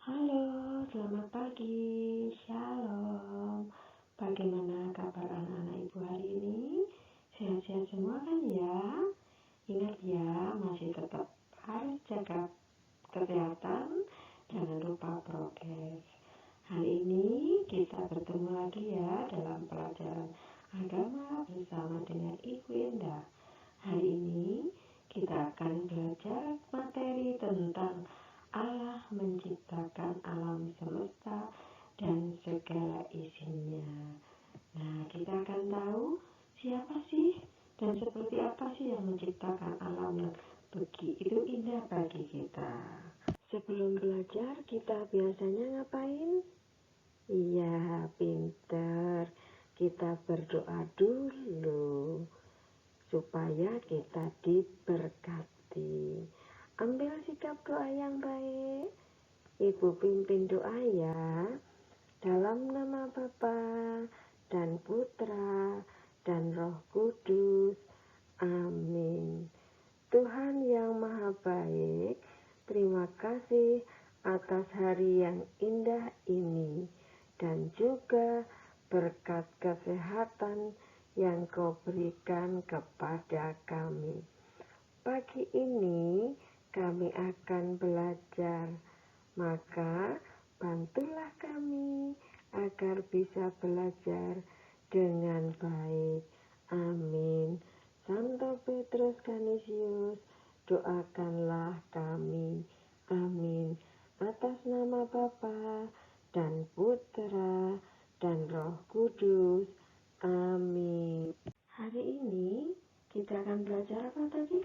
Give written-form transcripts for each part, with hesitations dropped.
Halo, selamat pagi, shalom. Bagaimana kabar anak-anak ibu hari ini? Sehat-sehat semua kan ya? Ingat ya, masih tetap harus jaga kesehatan, jangan lupa prokes. Hari ini kita bertemu lagi ya dalam pelajaran agama bersama dengan Ibu Indah. Hari ini kita akan belajar materi tentang Allah menciptakan alam semesta dan segala isinya. Nah, kita akan tahu siapa sih dan seperti apa sih yang menciptakan alam yang begitu indah bagi kita. Sebelum belajar, kita biasanya ngapain? Iya, pinter. Kita berdoa dulu supaya kita diberkati. Ambil sikap doa yang baik. Ibu pimpin doa ya. Dalam nama Bapa dan Putra dan Roh Kudus. Amin. Tuhan yang Maha Baik, terima kasih atas hari yang indah ini dan juga berkat kesehatan yang Kau berikan kepada kami. Pagi ini kami akan belajar, maka bantulah kami agar bisa belajar dengan baik. Amin. Santo Petrus Canisius, doakanlah kami. Amin. Atas nama Bapa dan Putra dan Roh Kudus. Amin. Hari ini kita akan belajar apa tadi?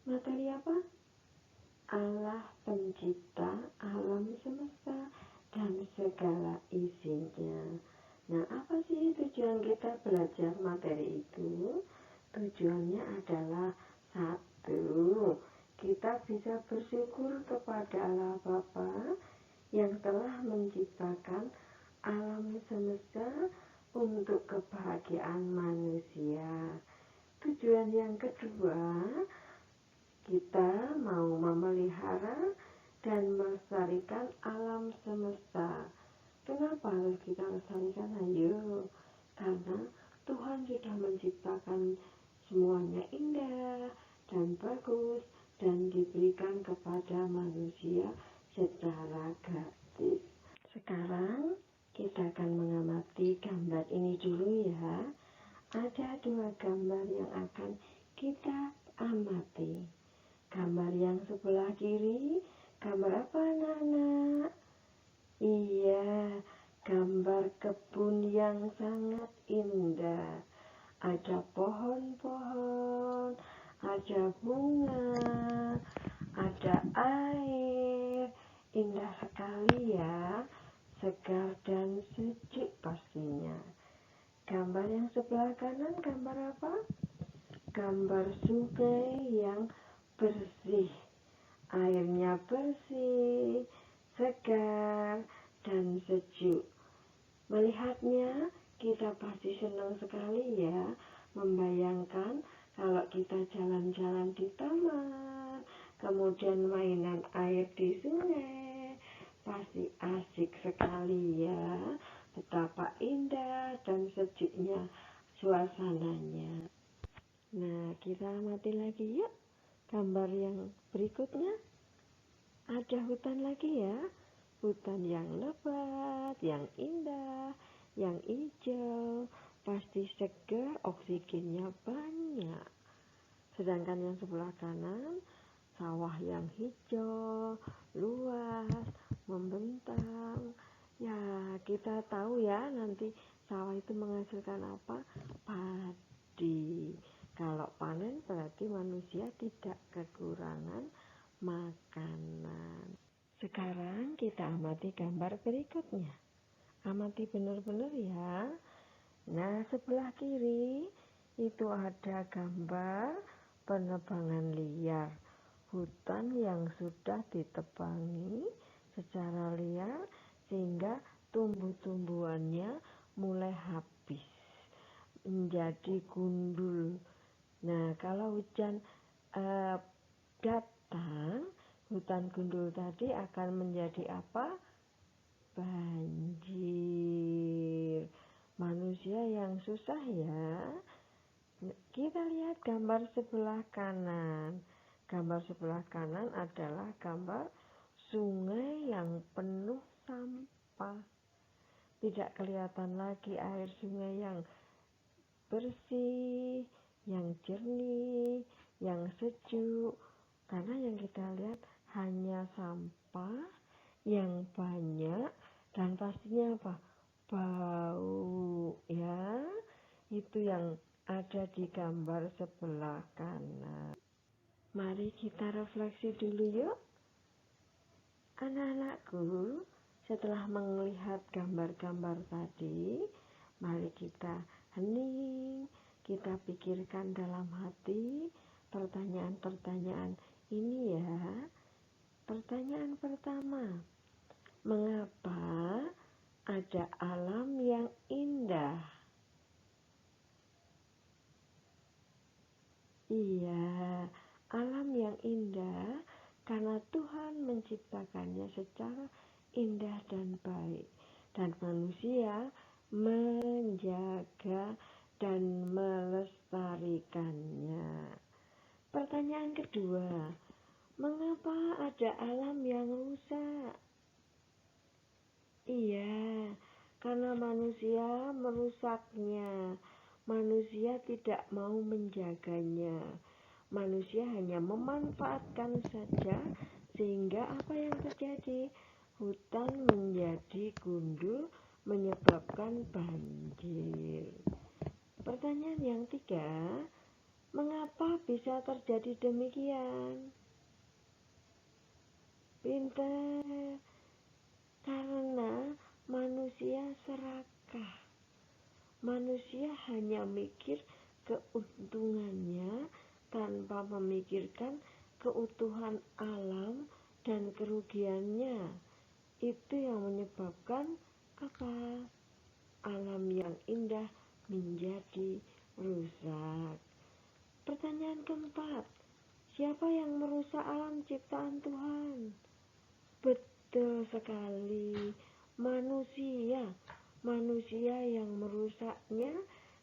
Materi apa? Allah pencipta alam semesta dan segala isinya. Nah, apa sih tujuan kita belajar materi itu? Tujuannya adalah satu, kita bisa bersyukur kepada Allah Bapa yang telah menciptakan alam semesta untuk kebahagiaan manusia. Tujuan yang kedua, kita mau memelihara dan melestarikan alam semesta. Kenapa harus kita lestarikan? Ayo, karena Tuhan sudah menciptakan semuanya indah dan bagus dan diberikan kepada manusia secara gratis. Sekarang kita akan mengamati gambar ini dulu ya. Ada dua gambar yang akan kita amati. Gambar yang sebelah kiri, gambar apa anak-anak? Iya, gambar kebun yang sangat indah. Ada pohon-pohon, ada bunga, ada air. Indah sekali ya, segar dan sejuk pastinya. Gambar yang sebelah kanan, gambar apa? Gambar sungai yang bersih, airnya bersih, segar, dan sejuk. Melihatnya, kita pasti senang sekali ya, membayangkan kalau kita jalan-jalan di taman, kemudian mainan air di sungai, pasti asik sekali ya, betapa indah dan sejuknya suasananya. Nah, kita amati lagi yuk. Gambar yang berikutnya, ada hutan lagi ya. Hutan yang lebat, yang indah, yang hijau, pasti segar, oksigennya banyak. Sedangkan yang sebelah kanan, sawah yang hijau, luas, membentang. Ya, kita tahu ya nanti sawah itu menghasilkan apa? Padi. Kalau panen berarti manusia tidak kekurangan makanan. Sekarang kita amati gambar berikutnya. Amati benar-benar ya. Nah, sebelah kiri itu ada gambar penebangan liar. Hutan yang sudah ditebangi secara liar sehingga tumbuh-tumbuhannya mulai habis, menjadi gundul. Nah, kalau hujan datang, hutan gundul tadi akan menjadi apa? banjir. Manusia yang susah ya. Kita lihat gambar sebelah kanan. Gambar sebelah kanan adalah gambar sungai yang penuh sampah. Tidak kelihatan lagi air sungai yang bersih, yang jernih, yang sejuk. Karena yang kita lihat hanya sampah yang banyak dan pastinya apa? Bau ya. Itu yang ada di gambar sebelah kanan. Mari kita refleksi dulu yuk. Anak-anakku, setelah melihat gambar-gambar tadi, mari kita hening, kita pikirkan dalam hati pertanyaan-pertanyaan ini ya. Pertanyaan pertama, mengapa ada alam yang indah? Iya, alam yang indah karena Tuhan menciptakannya secara indah dan baik. Dan manusia menjaga dan melestarikannya. Pertanyaan kedua, mengapa ada alam yang rusak? Iya, karena manusia merusaknya. Manusia tidak mau menjaganya. Manusia hanya memanfaatkan saja, sehingga apa yang terjadi? Hutan menjadi gundul, menyebabkan banjir. Pertanyaan yang tiga, mengapa bisa terjadi demikian? Pintar. Karena manusia serakah. Manusia hanya mikir keuntungannya tanpa memikirkan keutuhan alam dan kerugiannya. Itu yang menyebabkan apa? Alam yang indah menjadi rusak. Pertanyaan keempat, siapa yang merusak alam ciptaan Tuhan? Betul sekali, manusia. Manusia yang merusaknya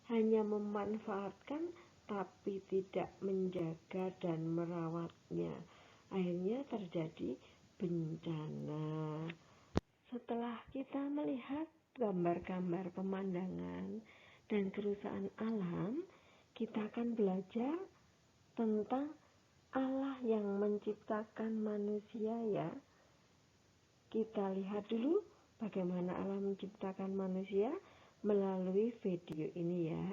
hanya memanfaatkan tapi tidak menjaga dan merawatnya. Akhirnya terjadi bencana. Setelah kita melihat gambar-gambar pemandangan dan kerusakan alam, kita akan belajar tentang Allah yang menciptakan manusia ya. Kita lihat dulu bagaimana Allah menciptakan manusia melalui video ini ya.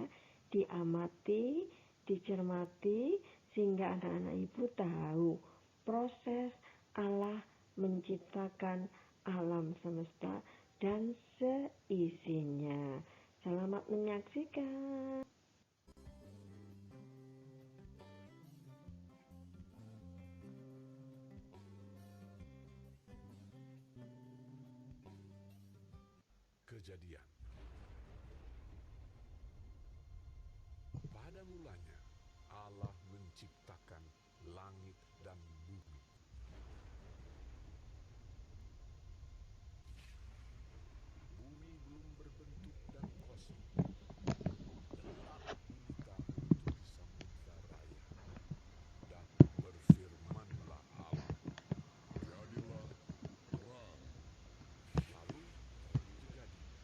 Diamati, dicermati, sehingga anak-anak ibu tahu proses Allah menciptakan alam semesta dan seisinya. Selamat menyaksikan. Kejadian. Pada mulanya, Allah menciptakan langit dan bumi. Bumi belum berbentuk dan kosong. Gelap gulita menutupi samudra raya. Dan berfirmanlah Allah, jadilah terang. Lalu terang itu jadi.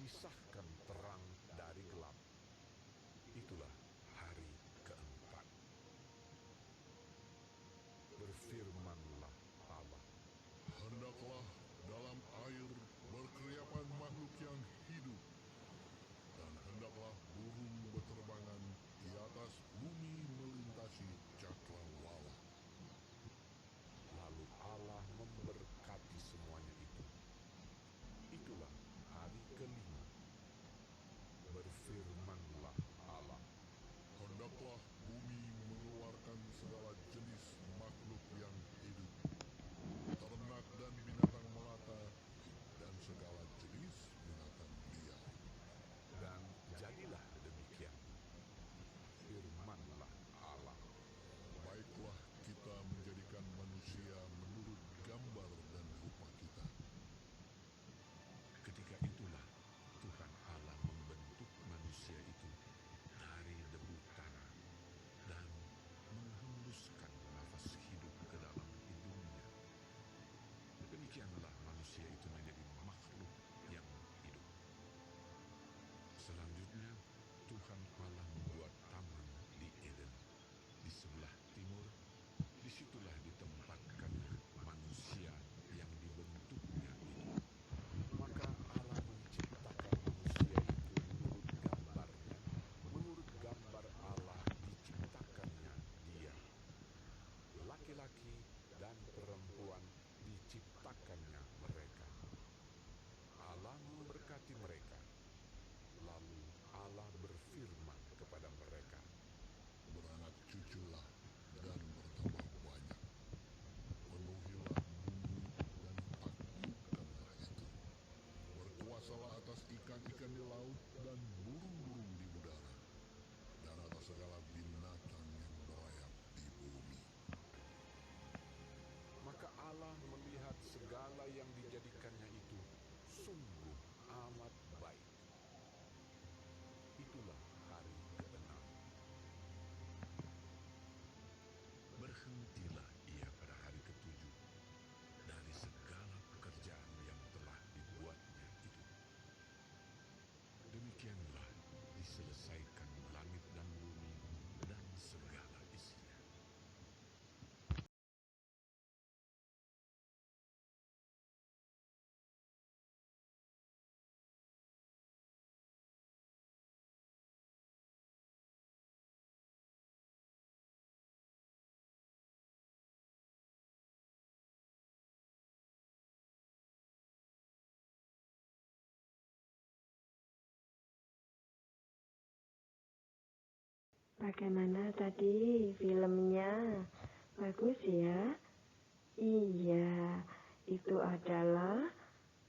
memisahkan terang dari gelap. Itulah hari keempat. Berfirmanlah Allah, Hendaklah dalam air berkeriapan makhluk yang hidup, dan hendaklah burung berterbangan di atas bumi melintasi cakrawala. Lalu Allah memberkati semuanya itu. Itulah hari kelima. Berfirmanlah Allah, Hendaklah bumi mengeluarkan segala jenis makhluk yang hidup, ternak dan binatang melata, dan segala jenis binatang liar. dan jadilah demikian. Firmanlah Allah, Baiklah kita menjadikan manusia menurut gambar dan rupa kita. ketika itulah Tuhan Allah membentuk manusia itu dari debu tanah dan menghembuskan nafas hidup ke dalam hidungnya. Demikianlah manusia itu menjadi makhluk yang hidup. Selanjutnya, Tuhan Allah membuat taman di Eden, di sebelah timur. Disitulah ditempatkannya manusia yang dibentuknya itu. Maka Allah menciptakan manusia itu menurut gambarnya. Menurut gambar Allah diciptakannya dia. Laki-laki dan perempuan diciptakannya mereka. Allah memberkati mereka. Lalu Allah berfirman kepada mereka, Beranak cuculah dan bertambah banyak. Penuhilah bumi dan taklukkanlah itu. Berkuasalah atas ikan-ikan di laut dan burung-burung di udara, dan atas segala binatang yang merayap di bumi. maka Allah melihat segala yang dijadikannya itu sungguh amat baik. Itulah hari keenam. Berhentilah ia pada hari ketujuh dari segala pekerjaan yang telah dibuatnya itu. Demikianlah diselesaikan langit dan bumi dan segala isinya. Bagaimana tadi filmnya? Bagus ya? Iya, itu adalah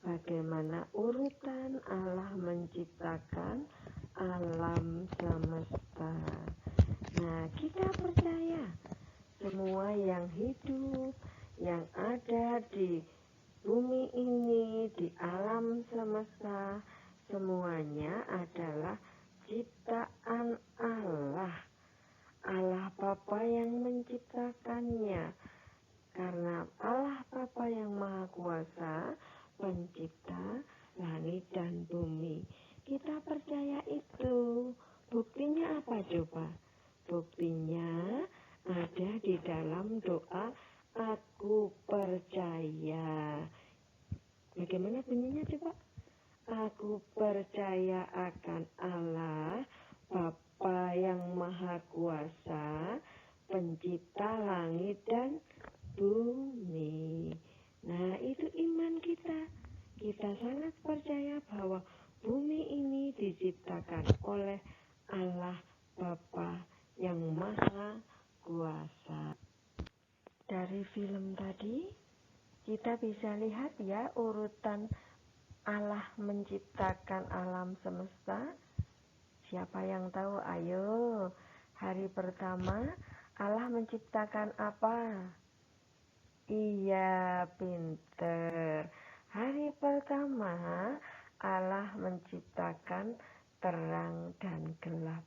bagaimana urutan Allah menciptakan alam semesta. Nah, kita percaya semua yang hidup, yang ada di bumi ini, di alam semesta, semuanya adalah ciptaan Allah. Allah Bapa yang menciptakannya. Karena Allah Bapa yang Maha Kuasa, pencipta langit dan bumi. Kita percaya itu. Buktinya apa coba? Buktinya ada di dalam doa aku percaya. Bagaimana bunyinya coba? Aku percaya akan Allah, Bapa yang Maha Kuasa, pencipta langit dan bumi. Nah, itu iman kita. Kita sangat percaya bahwa bumi ini diciptakan oleh Allah Bapa yang Maha Kuasa. Dari film tadi, kita bisa lihat ya urutan Allah menciptakan alam semesta. Siapa yang tahu? Ayo, hari pertama Allah menciptakan apa? Iya, pinter. Hari pertama Allah menciptakan terang dan gelap,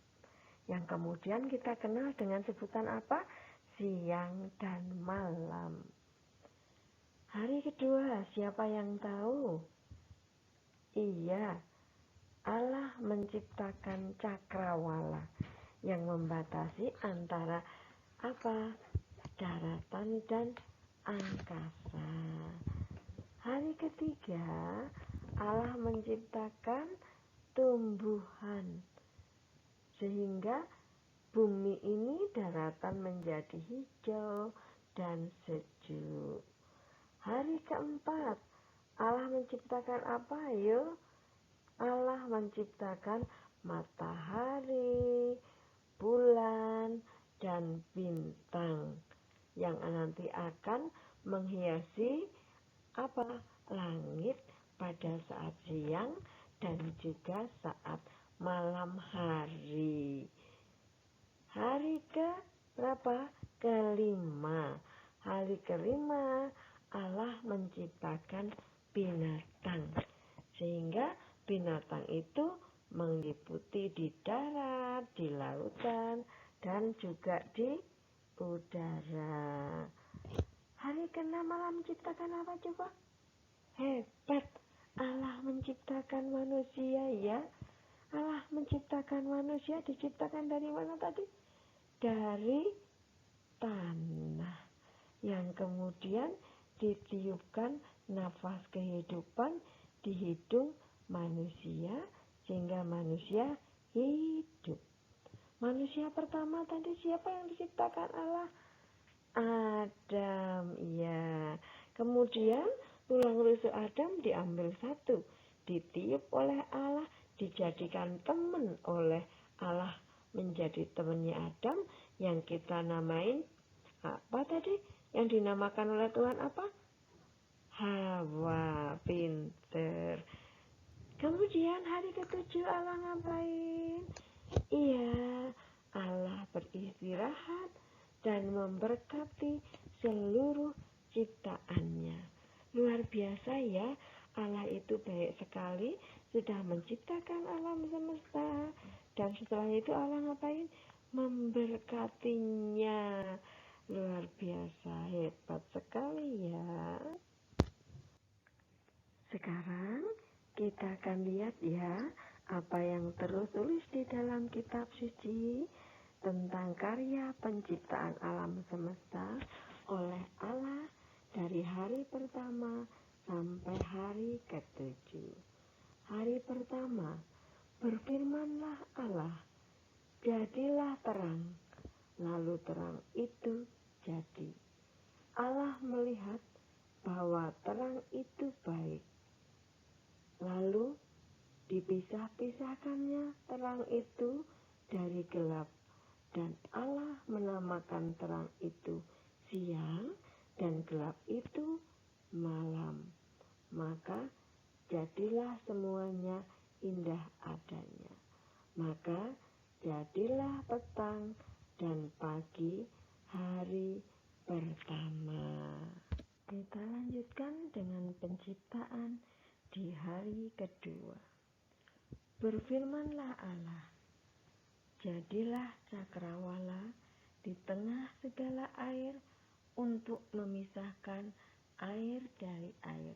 yang kemudian kita kenal dengan sebutan apa? Siang dan malam. Hari kedua, siapa yang tahu? Iya, Allah menciptakan cakrawala yang membatasi antara daratan dan angkasa. Hari ketiga, Allah menciptakan tumbuhan sehingga bumi ini daratan menjadi hijau dan sejuk. Hari keempat, Allah menciptakan apa? Ayo, Allah menciptakan matahari, bulan, dan bintang yang nanti akan menghiasi langit pada saat siang dan juga saat malam hari. Hari kelima. Hari kelima Allah menciptakan binatang sehingga binatang itu meliputi di darat, di lautan, dan juga di udara. Hari ke-6 Allah menciptakan apa coba? Hebat, Allah menciptakan manusia ya. Allah menciptakan manusia, diciptakan dari mana tadi? Dari tanah, yang kemudian ditiupkan nafas kehidupan di hidung manusia sehingga manusia hidup. Manusia pertama tadi siapa yang diciptakan Allah? Adam, ya. Kemudian tulang rusuk Adam diambil satu, ditiup oleh Allah, dijadikan teman oleh Allah, menjadi temannya Adam yang kita namain apa tadi? Yang dinamakan oleh Tuhan apa? Hawa, pinter. Kemudian hari ke-7 Allah ngapain? Iya, Allah beristirahat dan memberkati seluruh ciptaannya. Luar biasa ya, Allah itu baik sekali, sudah menciptakan alam semesta. Dan setelah itu Allah ngapain? Memberkatinya. Luar biasa, hebat sekali ya. Sekarang kita akan lihat ya apa yang tertulis di dalam kitab suci tentang karya penciptaan alam semesta oleh Allah dari hari pertama sampai hari ke-7. Hari pertama, berfirmanlah Allah, jadilah terang. Lalu terang itu jadi. Allah melihat bahwa terang itu baik. Lalu dipisah-pisahkannya terang itu dari gelap. Dan Allah menamakan terang itu siang dan gelap itu malam. Maka jadilah semuanya indah adanya. Maka jadilah petang dan pagi hari pertama. Kita lanjutkan dengan penciptaan di hari kedua. Berfirmanlah Allah, jadilah cakrawala di tengah segala air untuk memisahkan air dari air.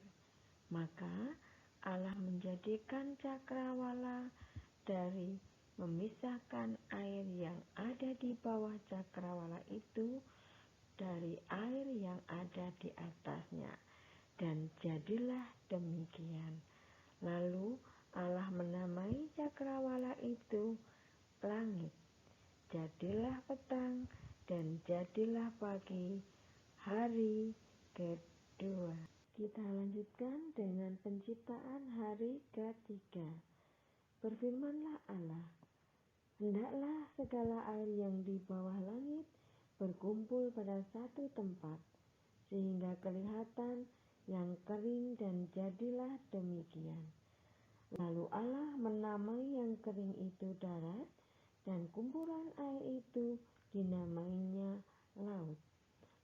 Maka Allah menjadikan cakrawala dari memisahkan air yang ada di bawah cakrawala itu dari air yang ada di atasnya. Dan jadilah demikian. Lalu Allah menamai cakrawala itu langit. Jadilah petang dan jadilah pagi hari kedua. Kita lanjutkan dengan penciptaan hari ketiga. Berfirmanlah Allah, hendaklah segala air yang di bawah langit berkumpul pada satu tempat, sehingga kelihatan yang kering, dan jadilah demikian. Lalu Allah menamai yang kering itu darat, dan kumpulan air itu dinamainya laut.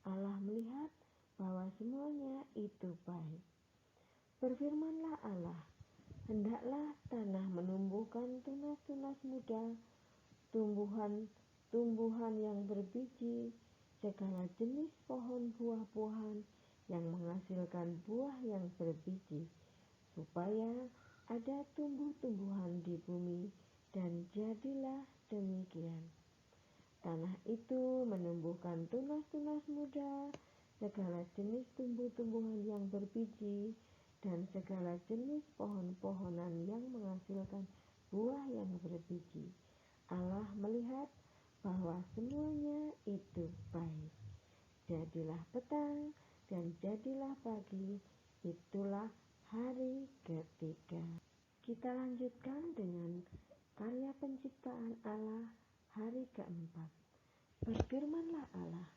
Allah melihat bahwa semuanya itu baik. Berfirmanlah Allah, hendaklah tanah menumbuhkan tunas-tunas muda, tumbuhan yang berbiji, segala jenis pohon buah-buahan yang menghasilkan buah yang berbiji, supaya ada tumbuh-tumbuhan di bumi, dan jadilah demikian. Tanah itu menumbuhkan tunas-tunas muda, segala jenis tumbuh-tumbuhan yang berbiji, dan segala jenis pohon-pohonan yang menghasilkan buah yang berbiji. Allah melihat bahwa semuanya itu baik. Jadilah petang dan jadilah pagi, itulah hari ketiga. Kita lanjutkan dengan karya penciptaan Allah hari keempat. Berfirmanlah Allah,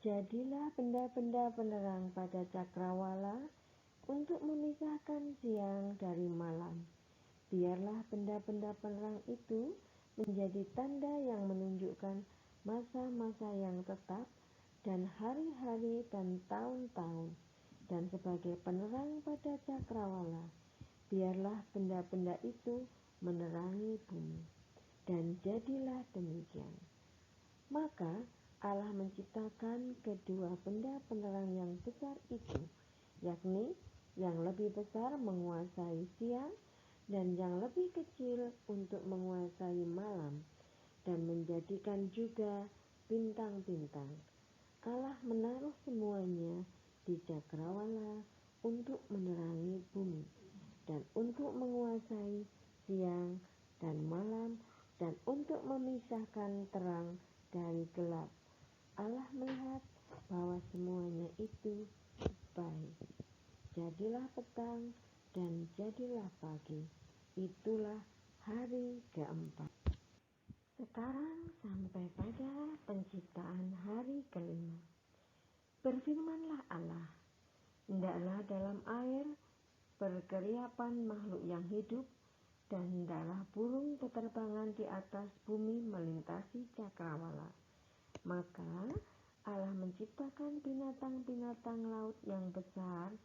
jadilah benda-benda penerang pada cakrawala untuk memisahkan siang dari malam. Biarlah benda-benda penerang itu menjadi tanda yang menunjukkan masa-masa yang tetap dan hari-hari dan tahun-tahun, dan sebagai penerang pada cakrawala. Biarlah benda-benda itu menerangi bumi. Dan jadilah demikian. Maka Allah menciptakan kedua benda penerang yang besar itu, yakni yang lebih besar menguasai siang dan yang lebih kecil untuk menguasai malam, dan menjadikan juga bintang-bintang. Allah menaruh semuanya di cakrawala untuk menerangi bumi dan untuk menguasai siang dan malam dan untuk memisahkan terang dari gelap. Allah melihat bahwa semuanya itu baik. Jadilah petang dan jadilah pagi, itulah hari keempat. Sekarang sampai pada penciptaan hari kelima. Berfirmanlah Allah, hendaklah dalam air berkeriapan makhluk yang hidup, dan hendaklah burung beterbangan di atas bumi melintasi cakrawala. Maka Allah menciptakan binatang-binatang laut yang besar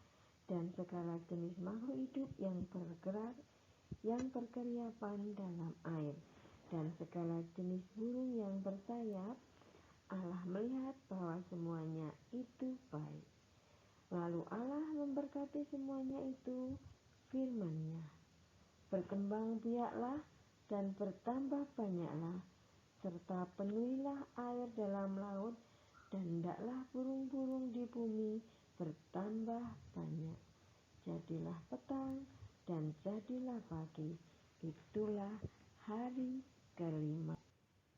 dan segala jenis makhluk hidup yang bergerak, yang berkeriapan dalam air, dan segala jenis burung yang bersayap. Allah melihat bahwa semuanya itu baik. Lalu Allah memberkati semuanya itu, firman-Nya, berkembang biaklah dan bertambah banyaklah, serta penuhilah air dalam laut, dan hendaklah burung-burung di bumi bertambah banyak. Jadilah petang dan jadilah pagi, itulah hari kelima.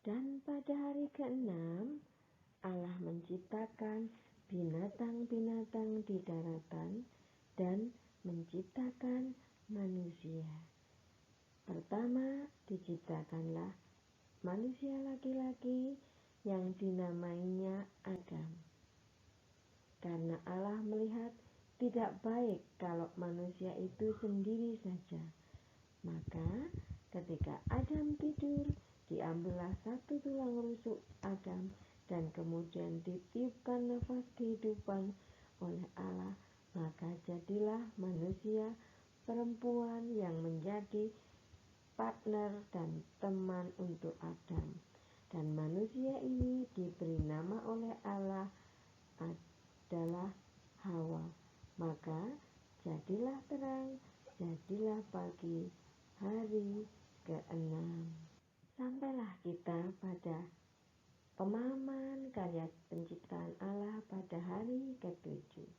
Dan pada hari keenam, Allah menciptakan binatang-binatang di daratan dan menciptakan manusia. Pertama diciptakanlah manusia laki-laki yang dinamainya Adam. Karena Allah melihat tidak baik kalau manusia itu sendiri saja. Maka ketika Adam tidur, diambillah satu tulang rusuk Adam, dan kemudian ditiupkan nafas kehidupan oleh Allah. Maka jadilah manusia perempuan yang menjadi partner dan teman untuk Adam. Dan manusia ini diberi nama oleh Allah adalah Hawa. Maka jadilah terang, jadilah pagi, hari keenam. Sampailah kita pada pemahaman karya penciptaan Allah pada hari ketujuh.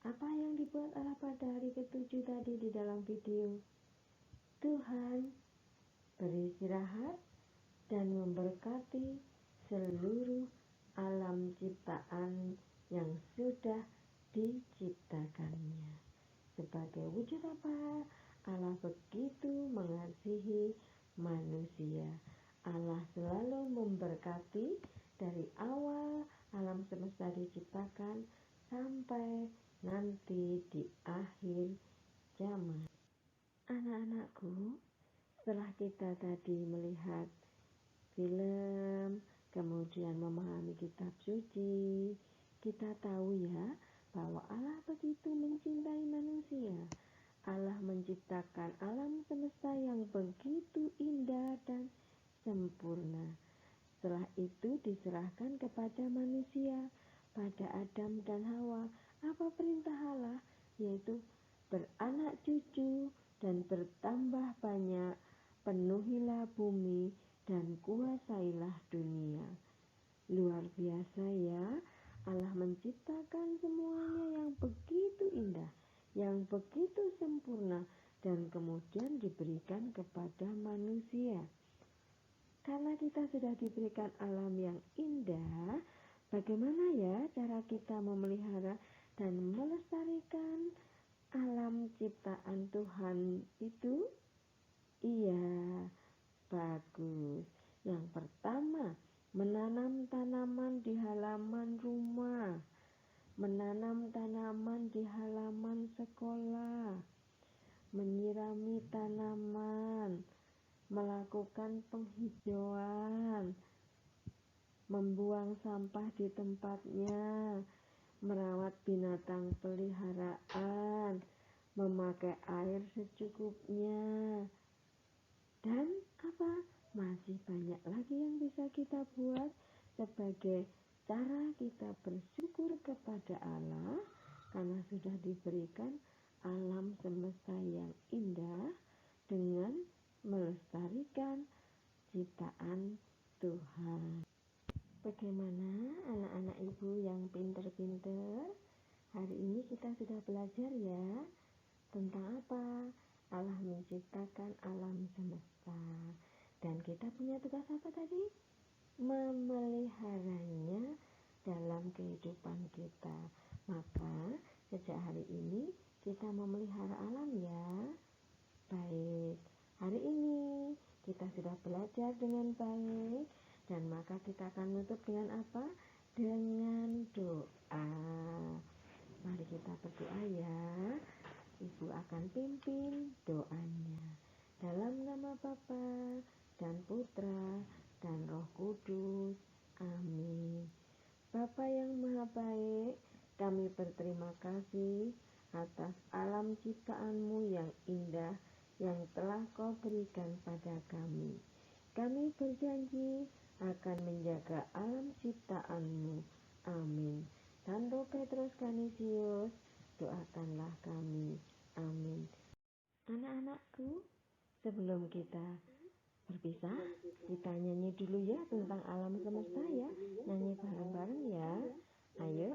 Apa yang dibuat Allah pada hari ketujuh tadi di dalam video? Tuhan beristirahat dan memberkati seluruh alam ciptaan yang sudah diciptakannya. Sebagai wujud apa? Allah begitu mengasihi manusia. Allah selalu memberkati dari awal alam semesta diciptakan sampai nanti di akhir zaman. Anak-anakku, setelah kita tadi melihat film, kemudian memahami kitab suci, kita tahu ya bahwa Allah begitu mencintai manusia. Allah menciptakan alam semesta yang begitu indah dan sempurna. Setelah itu diserahkan kepada manusia, pada Adam dan Hawa. Apa perintah Allah? Yaitu beranak cucu, dan bertambah banyak, penuhilah bumi dan kuasailah dunia. Luar biasa ya, Allah menciptakan semuanya yang begitu indah, yang begitu sempurna, dan kemudian diberikan kepada manusia. Karena kita sudah diberikan alam yang indah, bagaimana ya cara kita memelihara dan melestarikan alam ciptaan Tuhan itu? Iya, bagus. Yang pertama, menanam tanaman di halaman rumah, menanam tanaman di halaman sekolah, menyirami tanaman, melakukan penghijauan, membuang sampah di tempatnya, merawat binatang peliharaan, memakai air secukupnya, dan apa? Masih banyak lagi yang bisa kita buat sebagai cara kita bersyukur kepada Allah karena sudah diberikan alam semesta yang indah dengan melestarikan ciptaan Tuhan. Bagaimana anak-anak ibu yang pinter-pinter? Hari ini kita sudah belajar ya tentang apa? Allah menciptakan alam semesta. Dan kita punya tugas apa tadi? Memeliharanya dalam kehidupan kita. Maka sejak hari ini kita memelihara alam ya. Baik, hari ini kita sudah belajar dengan baik. Dan maka kita akan menutup dengan apa? Dengan doa. Mari kita berdoa ya. Ibu akan pimpin doanya. Dalam nama Bapa dan Putra dan Roh Kudus. Amin. Bapa yang Maha Baik, kami berterima kasih atas alam ciptaan-Mu yang indah yang telah Kau berikan pada kami. Kami berjanji akan menjaga alam ciptaan-Mu. Amin. Santo Petrus Canisius, doakanlah kami. Amin. Anak-anakku, sebelum kita berpisah, kita nyanyi dulu ya tentang alam semesta ya. Nyanyi bareng-bareng ya. Ayo.